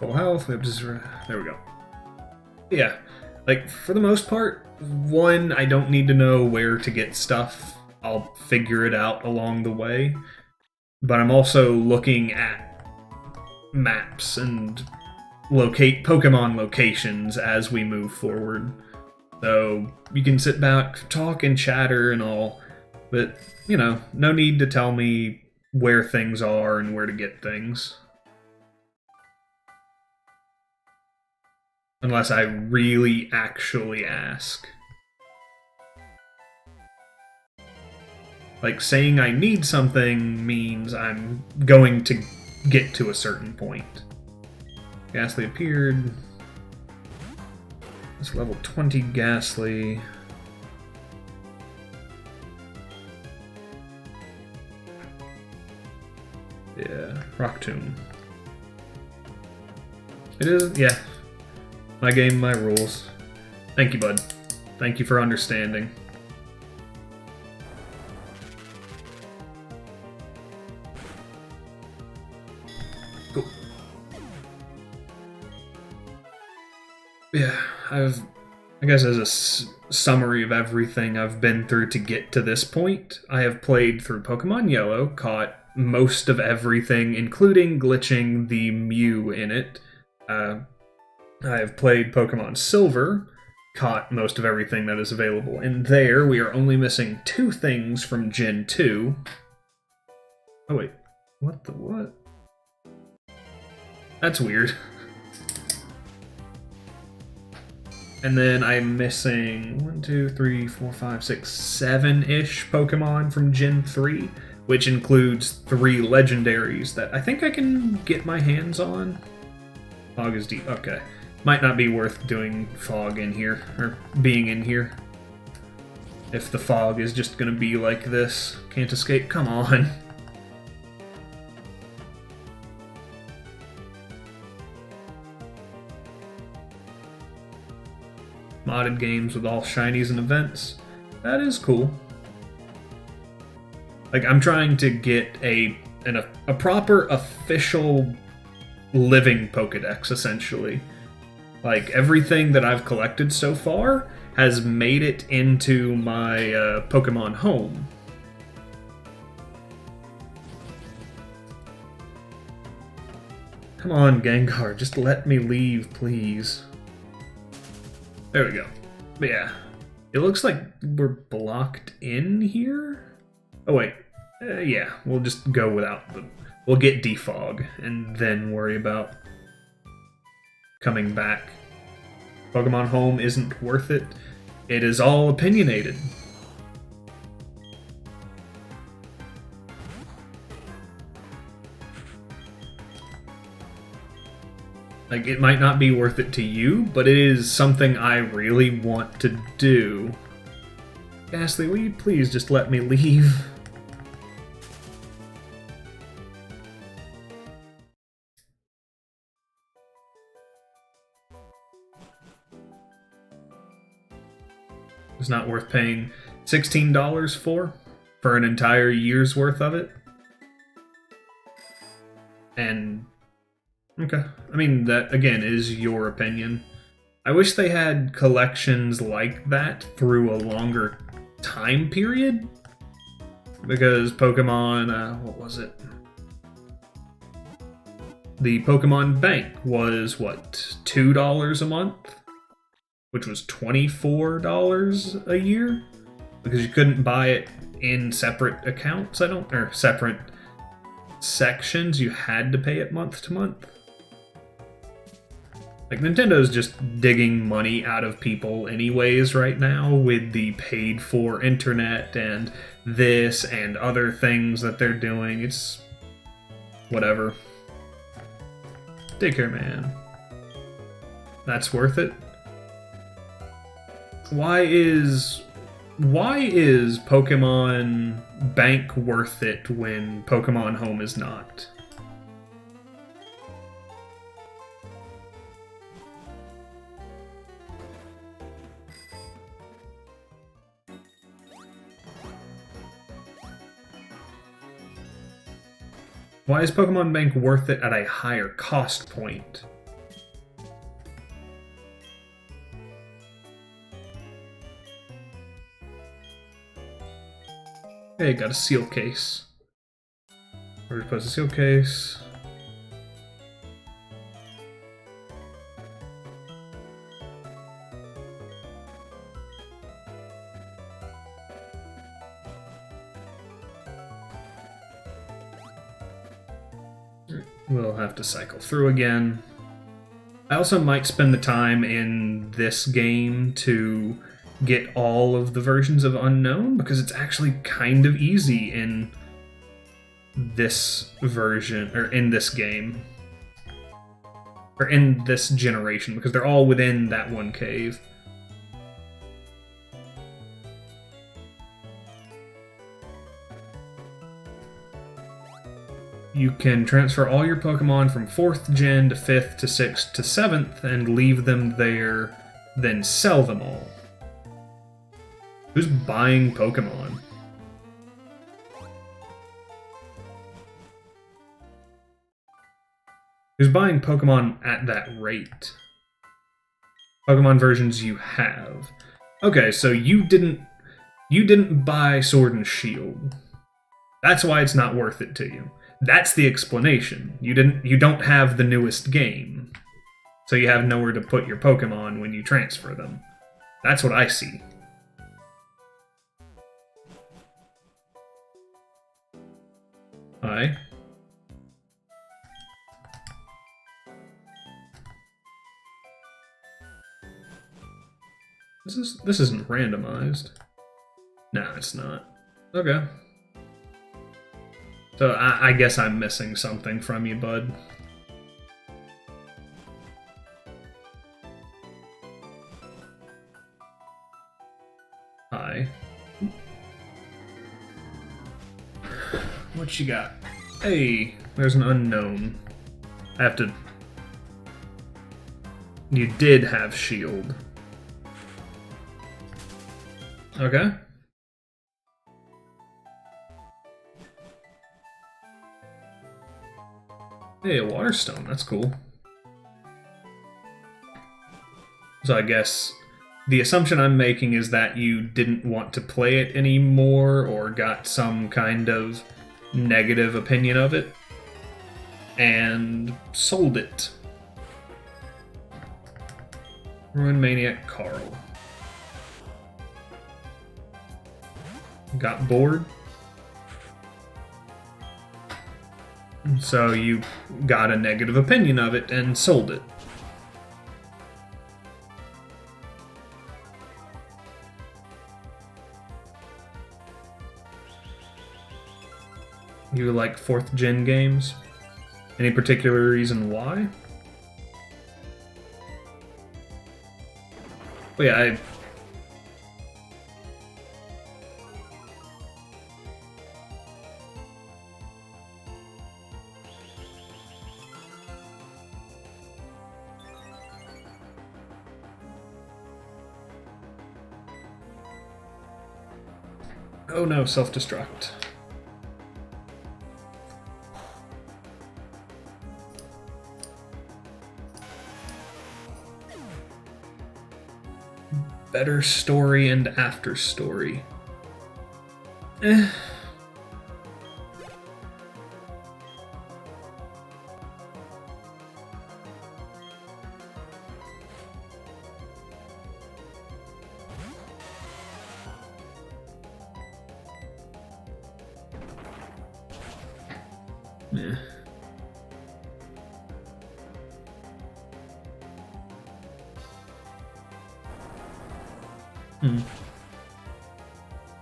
full health. We have to, there we go. Yeah, like for the most part, one, I don't need to know where to get stuff. I'll figure it out along the way. But I'm also looking at maps and locate Pokemon locations as we move forward. So you can sit back, talk and chatter and all, but, you know, no need to tell me where things are and where to get things. Unless I really actually ask. Like, saying I need something means I'm going to get to a certain point. Ghastly appeared. It's level 20 Ghastly. Yeah, Rock Tomb. It is, yeah. My game, my rules. Thank you, bud. Thank you for understanding. Cool. Yeah, I guess as a summary of everything I've been through to get to this point, I have played through Pokemon Yellow, caught most of everything, including glitching the Mew in it. I have played Pokemon Silver, caught most of everything that is available in there. We are only missing 2 things from Gen 2. Oh wait, what the what? That's weird. And then I'm missing 1, 2, 3, 4, 5, 6, 7-ish Pokemon from Gen 3, which includes 3 legendaries that I think I can get my hands on. Fog is deep. Okay. Might not be worth doing fog in here, or being in here. If the fog is just gonna be like this. Can't escape. Come on. Modded games with all shinies and events. That is cool. Like, I'm trying to get a proper official living Pokedex, essentially. Like, everything that I've collected so far has made it into my Pokemon home. Come on, Gengar, just let me leave, please. There we go. But yeah, it looks like we're blocked in here? Oh wait, yeah, we'll just go without the... We'll get defog, and then worry about coming back. Pokemon Home isn't worth it. It is all opinionated. Like, it might not be worth it to you, but it is something I really want to do. Ghastly, will you please just let me leave? It's not worth paying $16 for an entire year's worth of it. And okay, I mean, that again is your opinion. I wish they had collections like that through a longer time period, because Pokemon, what was it? The Pokemon Bank was what, $2 a month? Which was $24 a year, because you couldn't buy it in separate accounts. Or separate sections. You had to pay it month to month. Like, Nintendo's just digging money out of people anyways right now with the paid for internet and this and other things that they're doing. It's whatever. Take care, man. That's worth it. Why is Pokemon Bank worth it when Pokemon Home is not? Why is Pokemon Bank worth it at a higher cost point? Hey, got a seal case. Where to put the seal case? We'll have to cycle through again. I also might spend the time in this game to get all of the versions of Unknown, because it's actually kind of easy in this version, or in this game. Or in this generation, because they're all within that one cave. You can transfer all your Pokemon from 4th gen to 5th to 6th to 7th and leave them there, then sell them all. Who's buying Pokemon? Who's buying Pokemon at that rate? Pokemon versions you have. Okay, so you didn't buy Sword and Shield. That's why it's not worth it to you. That's the explanation. You don't have the newest game. So you have nowhere to put your Pokemon when you transfer them. That's what I see. Hi. This isn't randomized. No, it's not. Okay. So I guess I'm missing something from you, bud. Hi. What you got? Hey, there's an unknown. I have to... You did have shield. Okay. Hey, a water stone. That's cool. So I guess the assumption I'm making is that you didn't want to play it anymore or got some kind of negative opinion of it and sold it. Ruin Maniac Carl. Got bored. So you got a negative opinion of it and sold it. You like 4th gen games? Any particular reason why? Well, yeah, Oh no, self-destruct. Better story and after story. Eh. Yeah.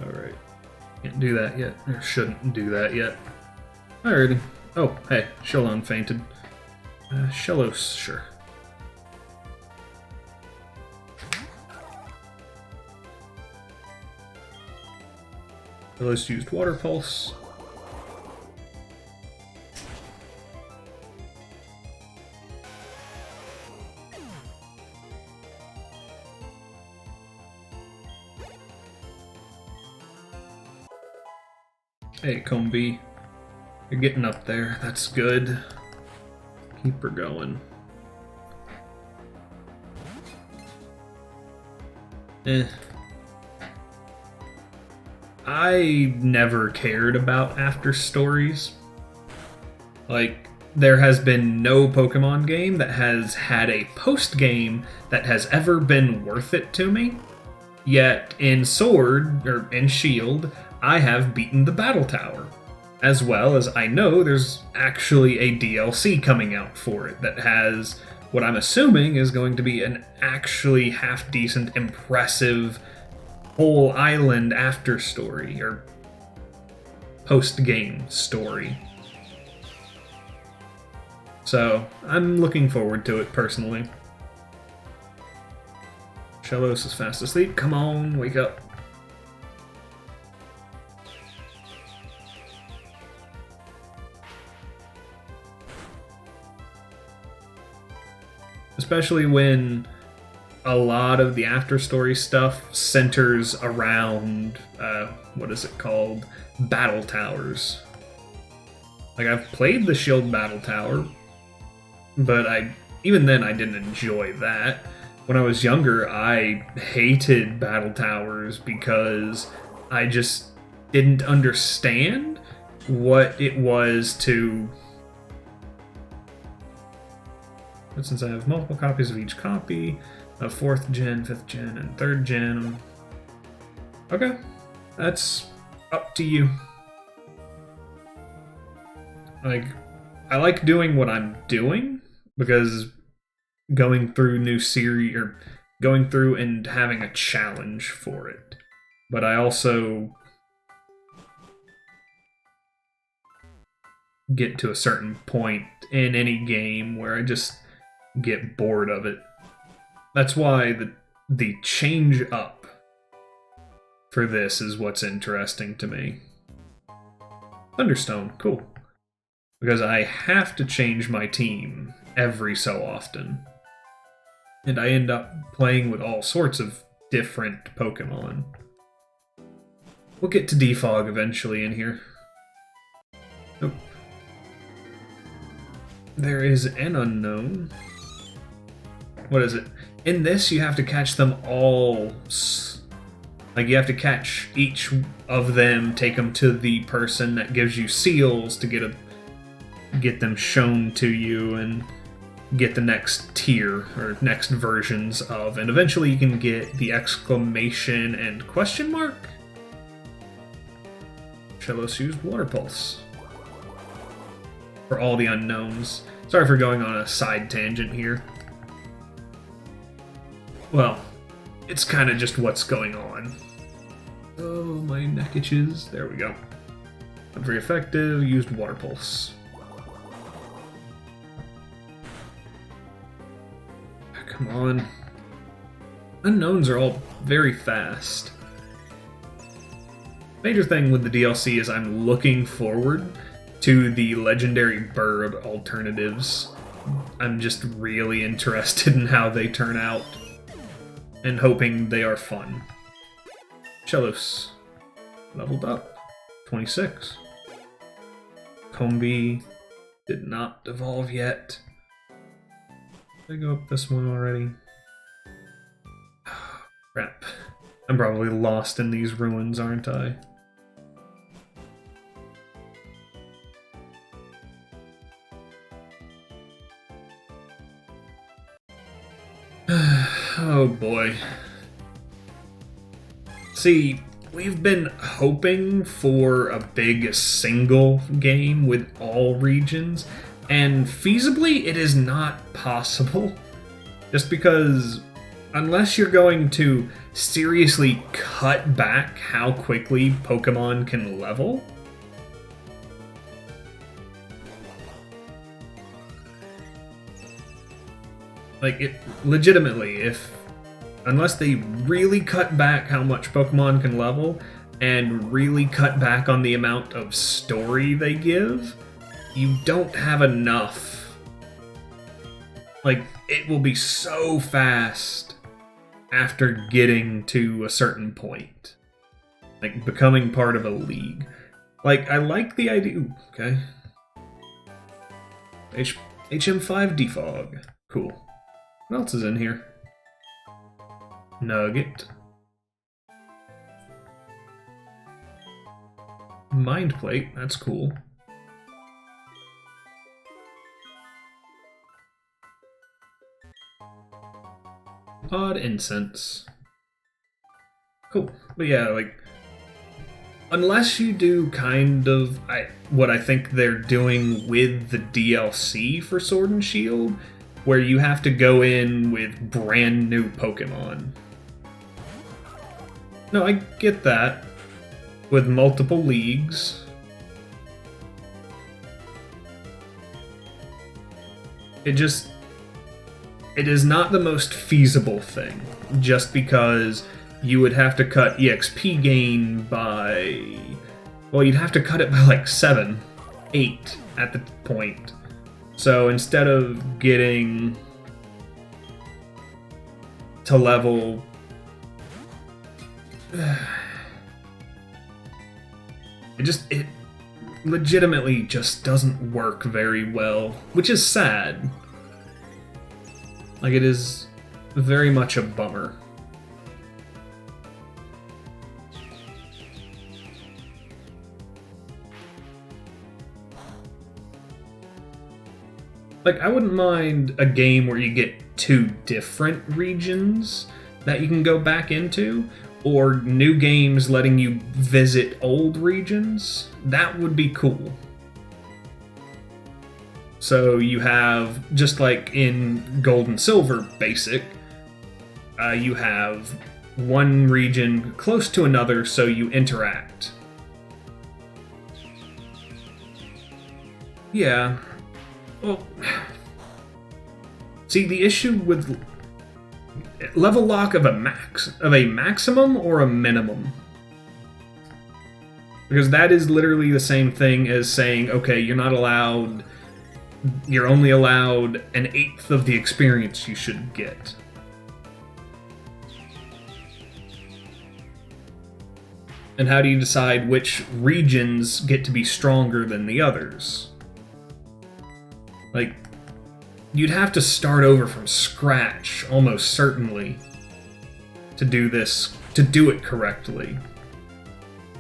Alright. Can't do that yet. Or shouldn't do that yet. Alrighty. Oh, hey, Shelon fainted. Shellos, sure. Shellos used Water Pulse. Hey, Combi. You're getting up there. That's good. Keep her going. I never cared about after stories. Like, there has been no Pokemon game that has had a post game that has ever been worth it to me. Yet in Sword, or in Shield, I have beaten the Battle Tower. As well as I know there's actually a DLC coming out for it that has what I'm assuming is going to be an actually half decent, impressive whole island after story, or post game story. So I'm looking forward to it personally. Shellos is fast asleep. Come on, wake up. Especially when a lot of the after story stuff centers around, what is it called? Battle towers. Like, I've played the Shield Battle Tower, but even then I didn't enjoy that. When I was younger, I hated battle towers because I just didn't understand what it was to... But since I have multiple copies of each copy, of 4th gen, 5th gen, and 3rd gen... Okay, that's up to you. Like, I like doing what I'm doing, because going through new series, or going through and having a challenge for it. But I also get to a certain point in any game where I just get bored of it. That's why the change up for this is what's interesting to me. Thunderstone, cool. Because I have to change my team every so often. And I end up playing with all sorts of different Pokemon. We'll get to Defog eventually in here. Nope. There is an unknown. What is it? In this, you have to catch them all. Like, you have to catch each of them, take them to the person that gives you seals to get them shown to you, and get the next tier, or next versions of, and eventually you can get the exclamation and question mark. Shellos used Water Pulse for all the unknowns. Sorry for going on a side tangent here. Well, it's kind of just what's going on. Oh, my neck itches. There we go. Not very effective. Used Water Pulse. Come on. Unknowns are all very fast. Major thing with the DLC is I'm looking forward to the legendary bird alternatives. I'm just really interested in how they turn out, and hoping they are fun. Shellos leveled up. 26. Combee did not evolve yet. Did I go up this one already? Crap. I'm probably lost in these ruins, aren't I? Oh boy. See, we've been hoping for a big single game with all regions, and feasibly it is not possible. Just because unless you're going to seriously cut back how quickly Pokemon can level, like, it legitimately, unless they really cut back how much Pokemon can level and really cut back on the amount of story they give, you don't have enough. Like, it will be so fast after getting to a certain point. Like, becoming part of a league. Like, I like the idea. Ooh, okay. HM5 Defog. Cool. What else is in here? Nugget. Mind Plate, that's cool. Odd Incense. Cool. But yeah, like, unless you do kind of what I think they're doing with the DLC for Sword and Shield, where you have to go in with brand new Pokemon. No, I get that. With multiple leagues. It is not the most feasible thing, just because you would have to cut EXP gain by... Well, you'd have to cut it by like 7, 8 at the point. So instead of getting to level... It legitimately just doesn't work very well, which is sad. Like, it is very much a bummer. Like, I wouldn't mind a game where you get 2 different regions that you can go back into, or new games letting you visit old regions. That would be cool. So you have, just like in Gold and Silver Basic, you have one region close to another, so you interact. Yeah. Well, see, the issue with level lock of a maximum or a minimum, because that is literally the same thing as saying, okay, you're only allowed an 1/8 of the experience you should get. And how do you decide which regions get to be stronger than the others? Like, you'd have to start over from scratch, almost certainly, to do it correctly.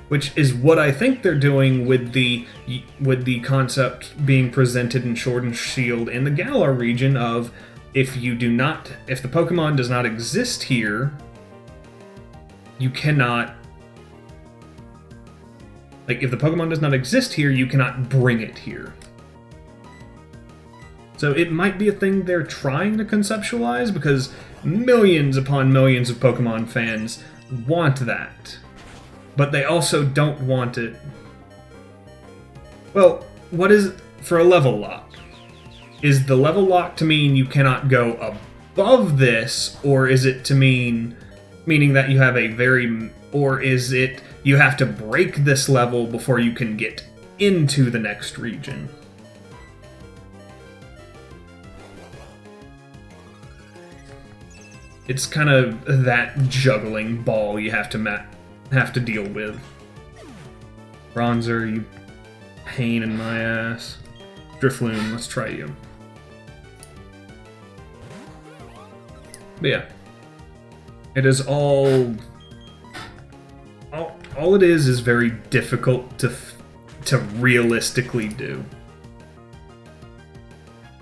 Which is what I think they're doing with the concept being presented in Sword and Shield in the Galar region of, if the Pokemon does not exist here, you cannot... Like, if the Pokemon does not exist here, you cannot bring it here. So it might be a thing they're trying to conceptualize, because millions upon millions of Pokemon fans want that. But they also don't want it... Well, what is... For a level lock, is the level lock to mean you cannot go above this, or is it to meaning that you have a very... Or is it you have to break this level before you can get into the next region? It's kind of that juggling ball you have to deal with. Bronzer, you pain in my ass. Drifloon, let's try you. But yeah, it is all it is very difficult to realistically do,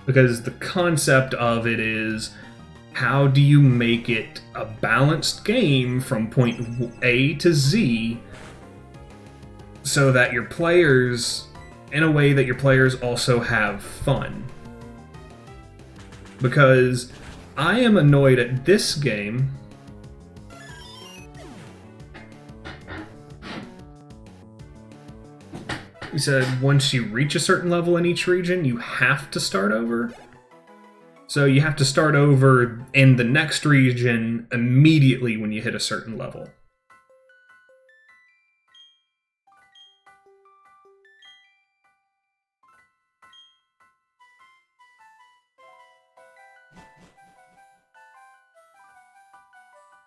because the concept of it is, how do you make it a balanced game from point A to Z, so that your players, in a way that your players also have fun? Because I am annoyed at this game You said once you reach a certain level in each region, you have to start over? So you have to start over in the next region immediately when you hit a certain level.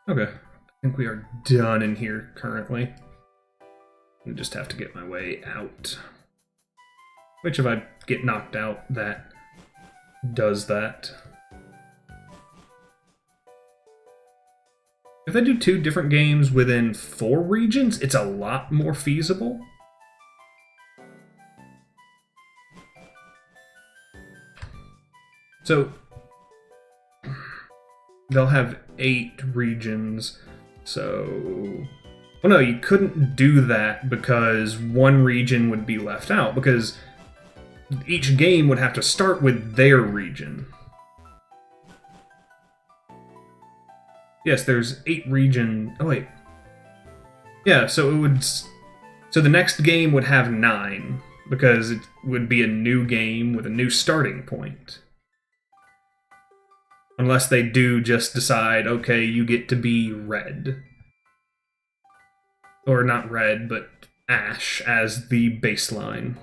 Okay, I think we are done in here currently. I just have to get my way out. Which, if I get knocked out, that does that. If I do 2 different games within 4 regions, it's a lot more feasible. So they'll have 8 regions. So, well, no, you couldn't do that because one region would be left out because each game would have to start with their region. Yes, there's 8 region. Oh wait. Yeah, so it would. So the next game would have 9 because it would be a new game with a new starting point. Unless they do just decide, okay, you get to be red. Or not red, but ash as the baseline.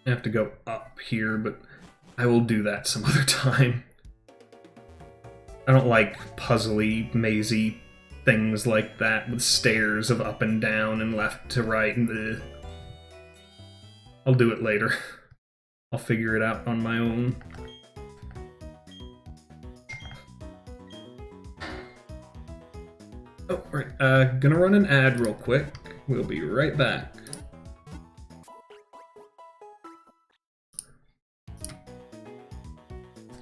I have to go up here, but I will do that some other time. I don't like puzzly, mazy things like that with stairs of up and down and left to right. And I'll do it later. I'll figure it out on my own. Oh, right. Gonna run an ad real quick. We'll be right back.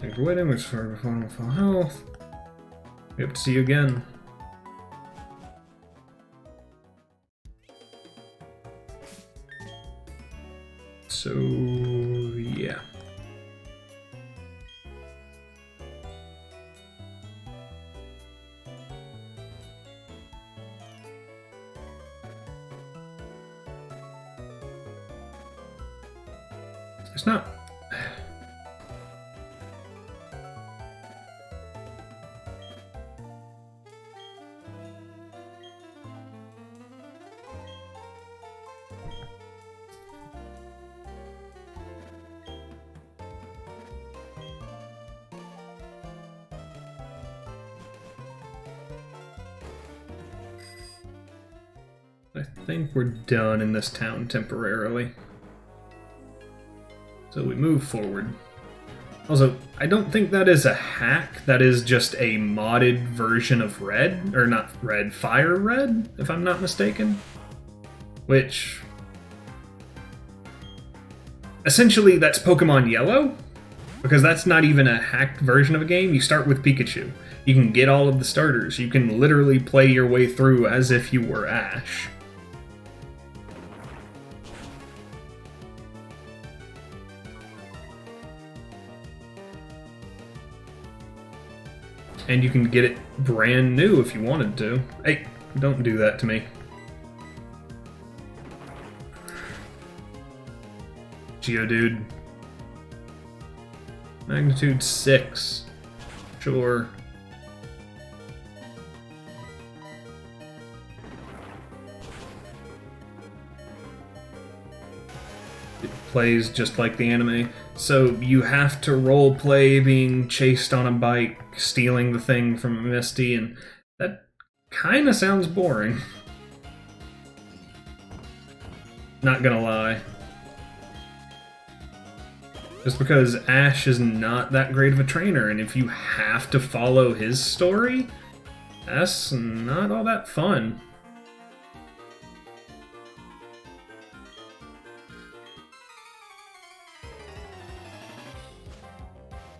Thanks for waiting. Which for full health. We hope to see you again. So, yeah. It's not... I think we're done in this town temporarily. So we move forward. Also, I don't think that is a hack. That is just a modded version of Red. Or not Red, Fire Red, if I'm not mistaken. Which... essentially, that's Pokemon Yellow. Because that's not even a hacked version of a game. You start with Pikachu. You can get all of the starters. You can literally play your way through as if you were Ash. And you can get it brand new if you wanted to. Hey, don't do that to me. Geodude. Magnitude 6. Sure. It plays just like the anime. So you have to roleplay being chased on a bike, stealing the thing from Misty, and that kind of sounds boring. Not gonna lie. Just because Ash is not that great of a trainer, and if you have to follow his story, that's not all that fun.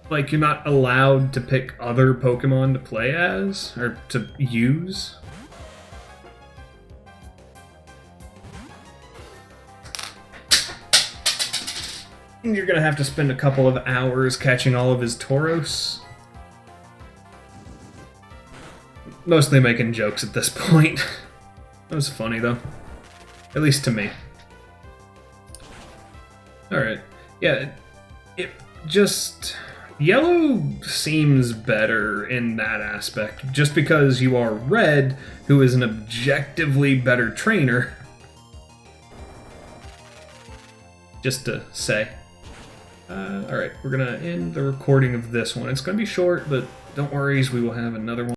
Like, you're not allowed to pick other Pokemon to play as, or to use. You're gonna have to spend a couple of hours catching all of his Tauros. Mostly making jokes at this point. That was funny, though. At least to me. Alright. Yeah, it just... Yellow seems better in that aspect, just because you are Red, who is an objectively better trainer. Just to say. Alright, we're gonna end the recording of this one. It's gonna be short, but don't worry, we will have another one.